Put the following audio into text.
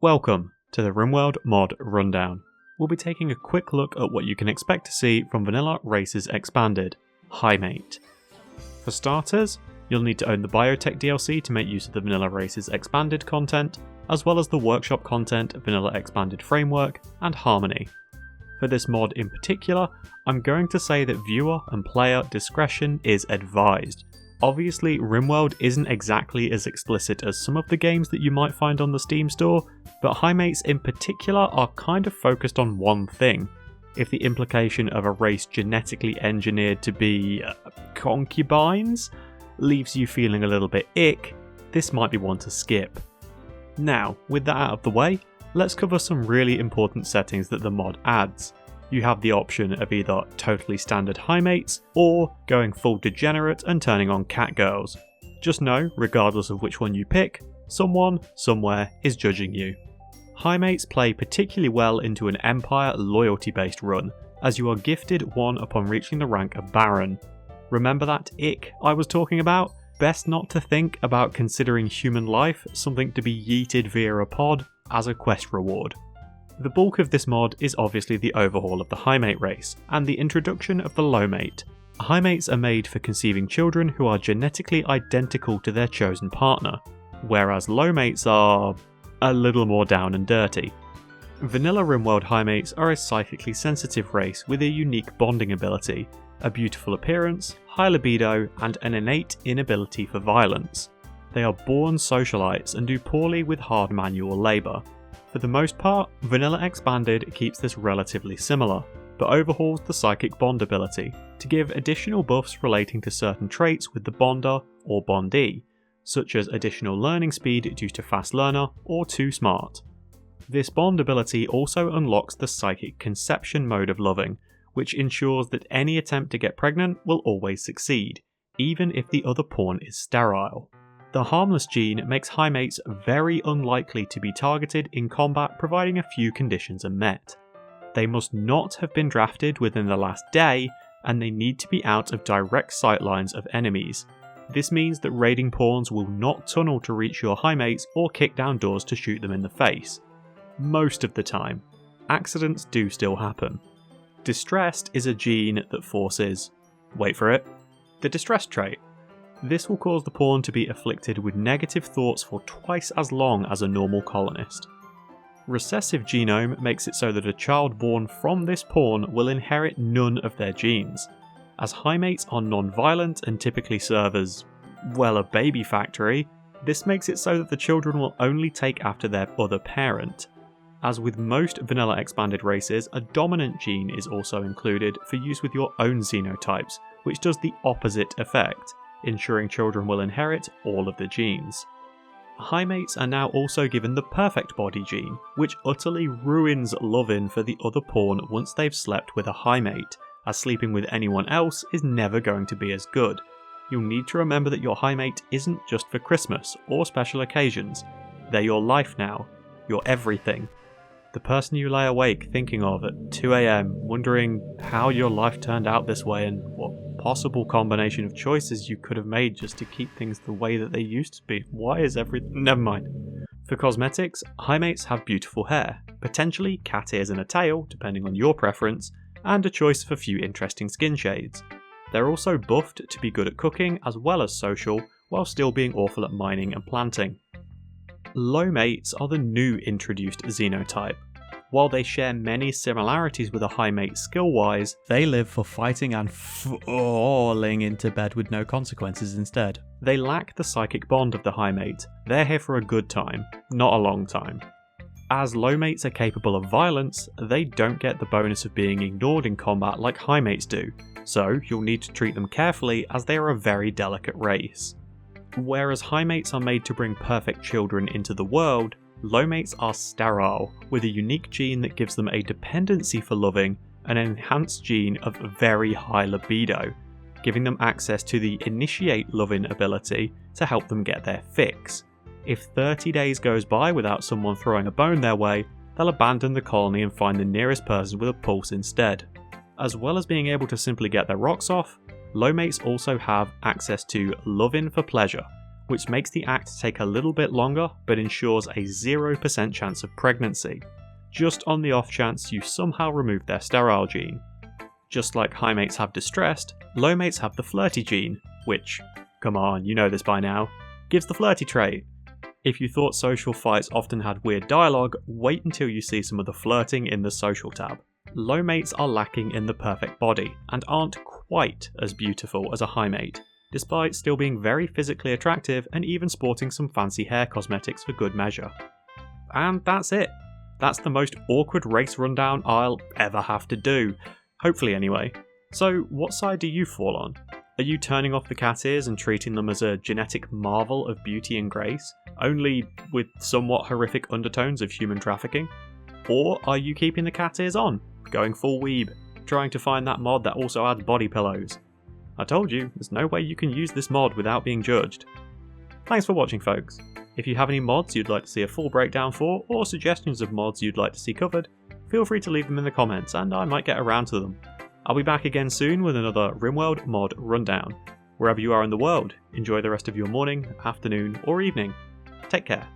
Welcome to the Rimworld mod rundown. We'll be taking a quick look at what you can expect to see from Vanilla Races Expanded, Highmate. For starters, you'll need to own the Biotech DLC to make use of the Vanilla Races Expanded content, as well as the workshop content, Vanilla Expanded Framework, and Harmony. For this mod in particular, I'm going to say that viewer and player discretion is advised. Obviously, Rimworld isn't exactly as explicit as some of the games that you might find on the Steam store, but Highmates in particular are kind of focused on one thing. If the implication of a race genetically engineered to be concubines leaves you feeling a little bit ick, this might be one to skip. Now, with that out of the way, let's cover some really important settings that the mod adds. You have the option of either totally standard Highmates, or going full degenerate and turning on catgirls. Just know, regardless of which one you pick, someone, somewhere is judging you. Highmates play particularly well into an Empire loyalty-based run, as you are gifted one upon reaching the rank of Baron. Remember that ick I was talking about? Best not to think about considering human life something to be yeeted via a pod as a quest reward. The bulk of this mod is obviously the overhaul of the Highmate race, and the introduction of the Lowmate. Highmates are made for conceiving children who are genetically identical to their chosen partner, whereas Lowmates are a little more down and dirty. Vanilla Rimworld Highmates are a psychically sensitive race with a unique bonding ability, a beautiful appearance, high libido, and an innate inability for violence. They are born socialites and do poorly with hard manual labour. For the most part, Vanilla Expanded keeps this relatively similar, but overhauls the psychic bond ability to give additional buffs relating to certain traits with the bonder or bondee, such as additional learning speed due to fast learner or too smart. This bond ability also unlocks the psychic conception mode of loving, which ensures that any attempt to get pregnant will always succeed, even if the other pawn is sterile. The Harmless gene makes Highmates very unlikely to be targeted in combat, providing a few conditions are met. They must not have been drafted within the last day, and they need to be out of direct sightlines of enemies. This means that raiding pawns will not tunnel to reach your Highmates or kick down doors to shoot them in the face. Most of the time. Accidents do still happen. Distressed is a gene that forces, wait for it, the distress trait. This will cause the pawn to be afflicted with negative thoughts for twice as long as a normal colonist. Recessive genome makes it so that a child born from this pawn will inherit none of their genes. As Highmates are non-violent and typically serve as, well, a baby factory, this makes it so that the children will only take after their other parent. As with most Vanilla Expanded races, a dominant gene is also included for use with your own xenotypes, which does the opposite effect, ensuring children will inherit all of the genes. Highmates are now also given the perfect body gene, which utterly ruins loving for the other pawn once they've slept with a Highmate, as sleeping with anyone else is never going to be as good. You'll need to remember that your Highmate isn't just for Christmas or special occasions. They're your life now, your everything. The person you lay awake thinking of at 2 AM, wondering how your life turned out this way and what possible combination of choices you could have made just to keep things the way that they used to be. Why is everything... Never mind. For cosmetics, Highmates have beautiful hair, potentially cat ears and a tail, depending on your preference, and a choice of a few interesting skin shades. They're also buffed to be good at cooking as well as social, while still being awful at mining and planting. Lowmates are the new introduced xenotype. While they share many similarities with a Highmate skill-wise, they live for fighting and falling into bed with no consequences instead. They lack the psychic bond of the Highmate. They're here for a good time, not a long time. As Lowmates are capable of violence, they don't get the bonus of being ignored in combat like Highmates do, so you'll need to treat them carefully as they are a very delicate race. Whereas Highmates are made to bring perfect children into the world, Lowmates are sterile, with a unique gene that gives them a dependency for loving and an enhanced gene of very high libido, giving them access to the initiate loving ability to help them get their fix. If 30 days goes by without someone throwing a bone their way, they'll abandon the colony and find the nearest person with a pulse instead. As well as being able to simply get their rocks off, Lowmates also have access to loving for pleasure, which makes the act take a little bit longer but ensures a 0% chance of pregnancy, just on the off chance you somehow remove their sterile gene. Just like highmates have distressed, lowmates have the flirty gene, which, come on, you know this by now, gives the flirty trait. If you thought social fights often had weird dialogue, wait until you see some of the flirting in the social tab. Lowmates are lacking in the perfect body, and aren't quite as beautiful as a highmate, despite still being very physically attractive and even sporting some fancy hair cosmetics for good measure. And that's it. That's the most awkward race rundown I'll ever have to do. Hopefully anyway. So what side do you fall on? Are you turning off the cat ears and treating them as a genetic marvel of beauty and grace, only with somewhat horrific undertones of human trafficking? Or are you keeping the cat ears on, going full weeb, trying to find that mod that also adds body pillows? I told you, there's no way you can use this mod without being judged. Thanks for watching, folks. If you have any mods you'd like to see a full breakdown for, or suggestions of mods you'd like to see covered, feel free to leave them in the comments and I might get around to them. I'll be back again soon with another Rimworld mod rundown. Wherever you are in the world, enjoy the rest of your morning, afternoon, or evening. Take care.